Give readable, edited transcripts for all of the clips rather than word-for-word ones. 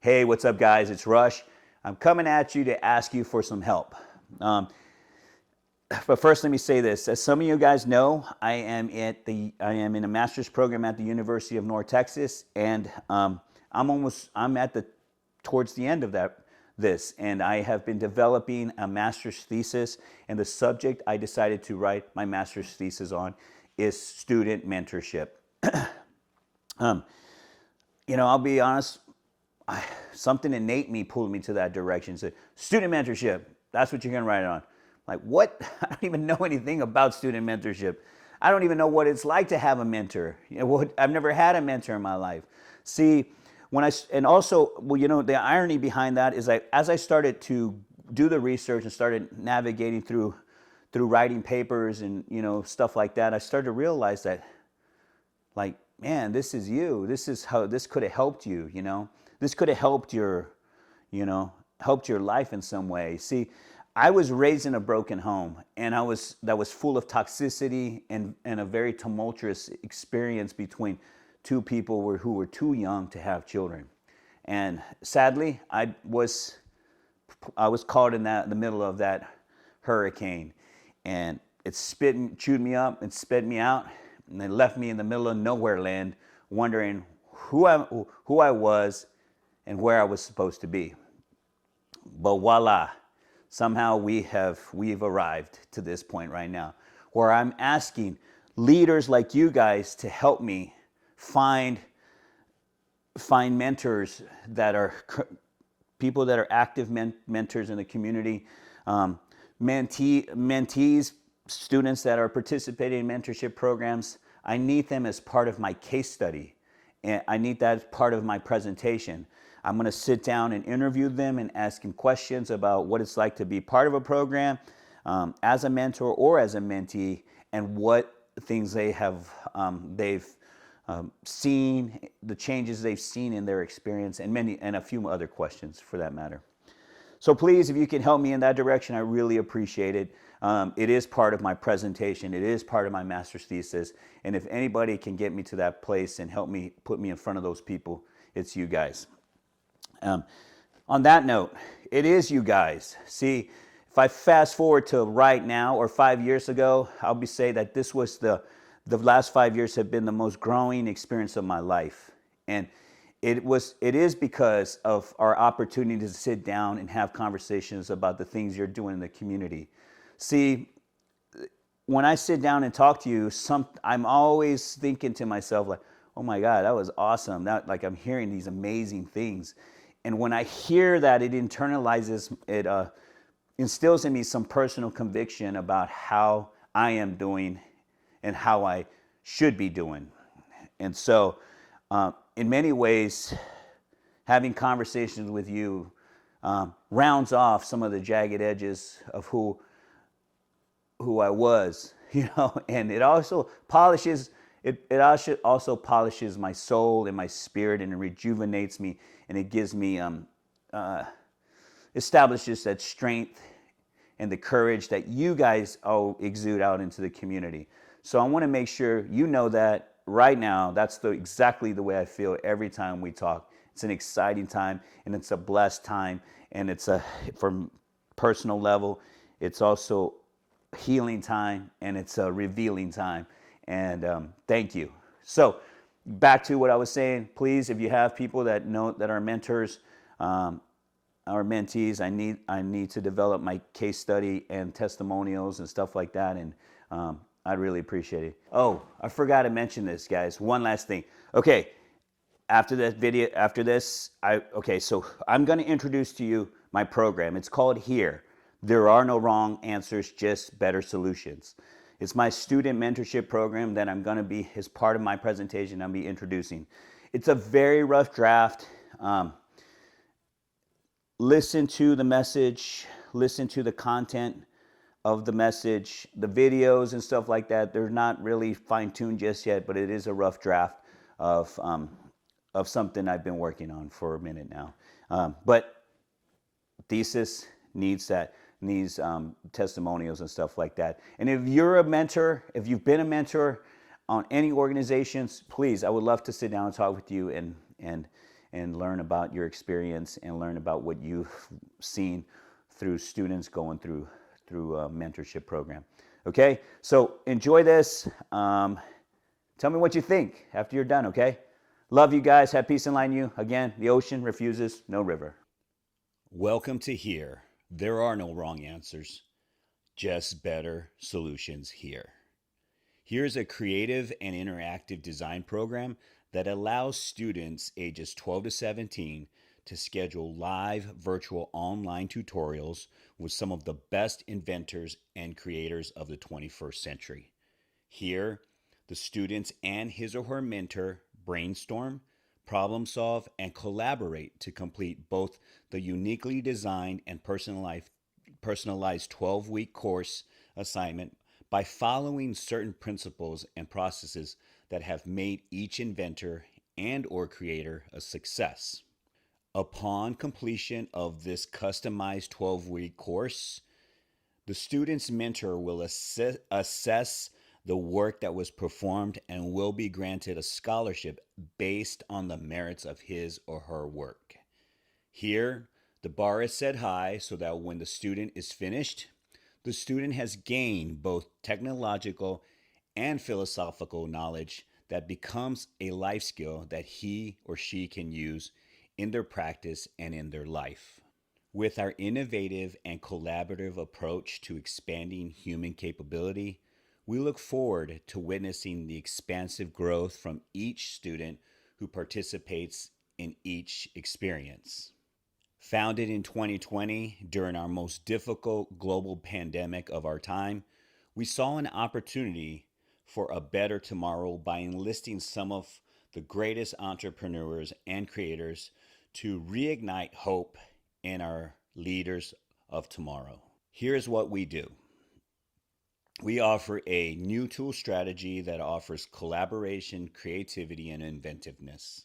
Hey, what's up, guys? It's Rush. I'm coming at you to ask you for some help. But first, let me say this. As some of you guys know, I am in a master's program at the University of North Texas, and I'm at the towards the end of this, and I have been developing a master's thesis, and the subject I decided to write my master's thesis on is student mentorship. I'll be honest. Something innate me pulled me to that direction. Said, student mentorship, that's what you're going to write it on. Like, what? I don't even know anything about student mentorship. I don't even know what it's like to have a mentor. I've never had a mentor in my life. See, the irony behind that is as I started to do the research and started navigating through writing papers and, stuff like that, I started to realize that, like, man, this is you. This is how this could have helped you, This could have helped your life in some way. See, I was raised in a broken home, and that was full of toxicity and a very tumultuous experience between two people who were too young to have children. And sadly, I was caught in the middle of that hurricane, and it chewed me up and spit me out, and it left me in the middle of nowhere land, wondering who I was and where I was supposed to be. But voila, somehow we've arrived to this point right now, where I'm asking leaders like you guys to help me find mentors that are people that are active mentors in the community, mentees, students that are participating in mentorship programs. I need them as part of my case study, and I need that as part of my presentation. I'm going to sit down and interview them and ask them questions about what it's like to be part of a program as a mentor or as a mentee, and what things they've seen, the changes they've seen in their experience, and a few other questions for that matter. So please, if you can help me in that direction, I really appreciate it. It is part of my presentation. It is part of my master's thesis. And if anybody can get me to that place and help me put me in front of those people, it's you guys. On that note, it is you guys. See, if I fast forward to right now or 5 years ago, I'll be saying that this was the last 5 years have been the most growing experience of my life. And it is because of our opportunity to sit down and have conversations about the things you're doing in the community. See, when I sit down and talk to you, I'm always thinking to myself, like, oh my God, that was awesome. Like, I'm hearing these amazing things. And when I hear that, it instills in me some personal conviction about how I am doing and how I should be doing. And so, in many ways, having conversations with you rounds off some of the jagged edges of who I was, and it also polishes my soul and my spirit, and it rejuvenates me, and it gives me establishes that strength and the courage that you guys exude out into the community. So I want to make sure you know that right now, that's exactly the way I feel every time we talk. It's an exciting time, and it's a blessed time, and it's from personal level, it's also healing time, and it's a revealing time. And thank you. So back to what I was saying, please, if you have people that are mentors, or mentees, I need to develop my case study and testimonials and stuff like that, and I'd really appreciate it. Oh, I forgot to mention this, guys. One last thing. Okay, after this, so I'm going to introduce to you my program. It's called Here. There are no wrong answers, just better solutions. It's my student mentorship program that I'm going to be, as part of my presentation, I'll be introducing. It's a very rough draft. Listen to the message, listen to the content of the message, the videos and stuff like that. They're not really fine-tuned just yet, but it is a rough draft of something I've been working on for a minute now. But thesis needs testimonials and stuff like that. And if you're a mentor, if you've been a mentor on any organizations, please, I would love to sit down and talk with you and and learn about your experience and learn about what you've seen through students going through a mentorship program. Okay, so enjoy this. Tell me what you think after you're done, okay? Love you guys. Have peace and light in you. Again, the ocean refuses no river. Welcome to Here. There are no wrong answers, just better solutions here. Here's a creative and interactive design program that allows students ages 12 to 17 to schedule live virtual online tutorials with some of the best inventors and creators of the 21st century. Here, the students and his or her mentor brainstorm, problem solve, and collaborate to complete both the uniquely designed and personalized 12-week course assignment by following certain principles and processes that have made each inventor and or creator a success. Upon completion of this customized 12-week course, the student's mentor will assess the work that was performed and will be granted a scholarship based on the merits of his or her work. Here, the bar is set high so that when the student is finished, the student has gained both technological and philosophical knowledge that becomes a life skill that he or she can use in their practice and in their life. With our innovative and collaborative approach to expanding human capability, we look forward to witnessing the expansive growth from each student who participates in each experience. Founded in 2020 during our most difficult global pandemic of our time, we saw an opportunity for a better tomorrow by enlisting some of the greatest entrepreneurs and creators to reignite hope in our leaders of tomorrow. Here's what we do. We offer a new tool strategy that offers collaboration, creativity, and inventiveness.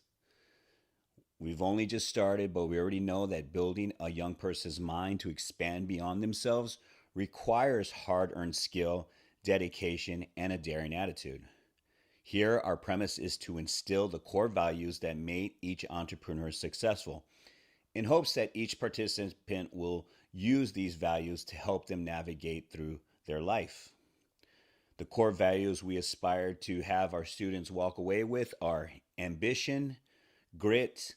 We've only just started, but we already know that building a young person's mind to expand beyond themselves requires hard earned skill, dedication, and a daring attitude. Here, our premise is to instill the core values that made each entrepreneur successful, in hopes that each participant will use these values to help them navigate through their life. The core values we aspire to have our students walk away with are ambition, grit,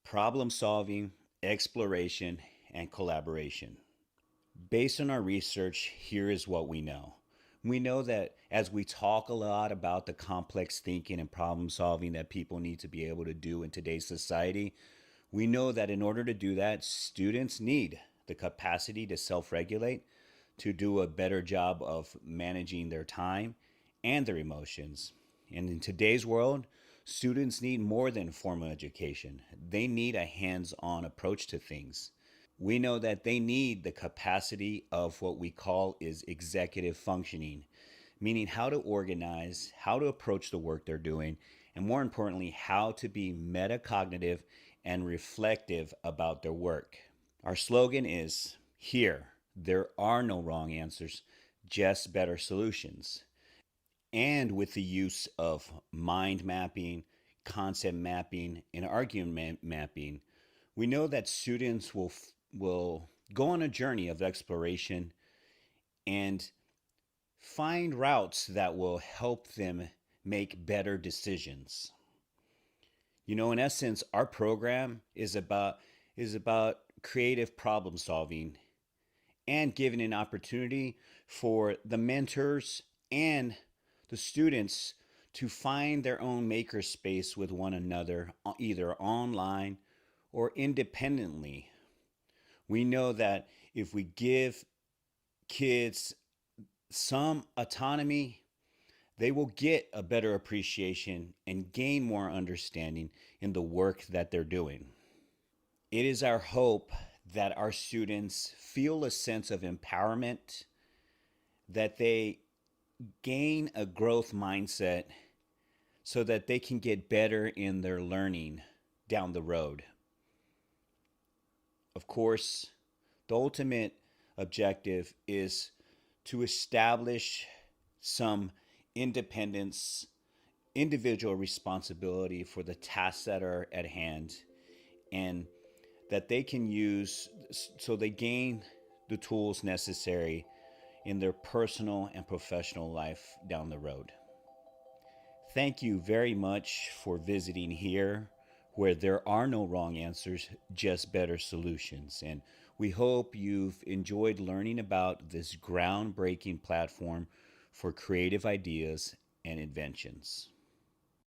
problem solving, exploration, and collaboration. Based on our research, here is what we know. We know that as we talk a lot about the complex thinking and problem solving that people need to be able to do in today's society, we know that in order to do that, students need the capacity to self regulate, to do a better job of managing their time and their emotions. And in today's world, students need more than formal education. They need a hands on approach to things. We know that they need the capacity of what we call is executive functioning, meaning how to organize, how to approach the work they're doing, and more importantly, how to be metacognitive and reflective about their work. Our slogan is here, there are no wrong answers, just better solutions. And with the use of mind mapping, concept mapping, and argument mapping, we know that students will go on a journey of exploration and find routes that will help them make better decisions. You know, in essence, our program is about creative problem solving and giving an opportunity for the mentors and the students to find their own maker space with one another, either online or independently. We know that if we give kids some autonomy, they will get a better appreciation and gain more understanding in the work that they're doing. It is our hope that our students feel a sense of empowerment, that they gain a growth mindset so that they can get better in their learning down the road. Of course, the ultimate objective is to establish some independence, individual responsibility for the tasks that are at hand, and that they can use so they gain the tools necessary in their personal and professional life down the road. Thank you very much for visiting here, where there are no wrong answers, just better solutions. And we hope you've enjoyed learning about this groundbreaking platform for creative ideas and inventions.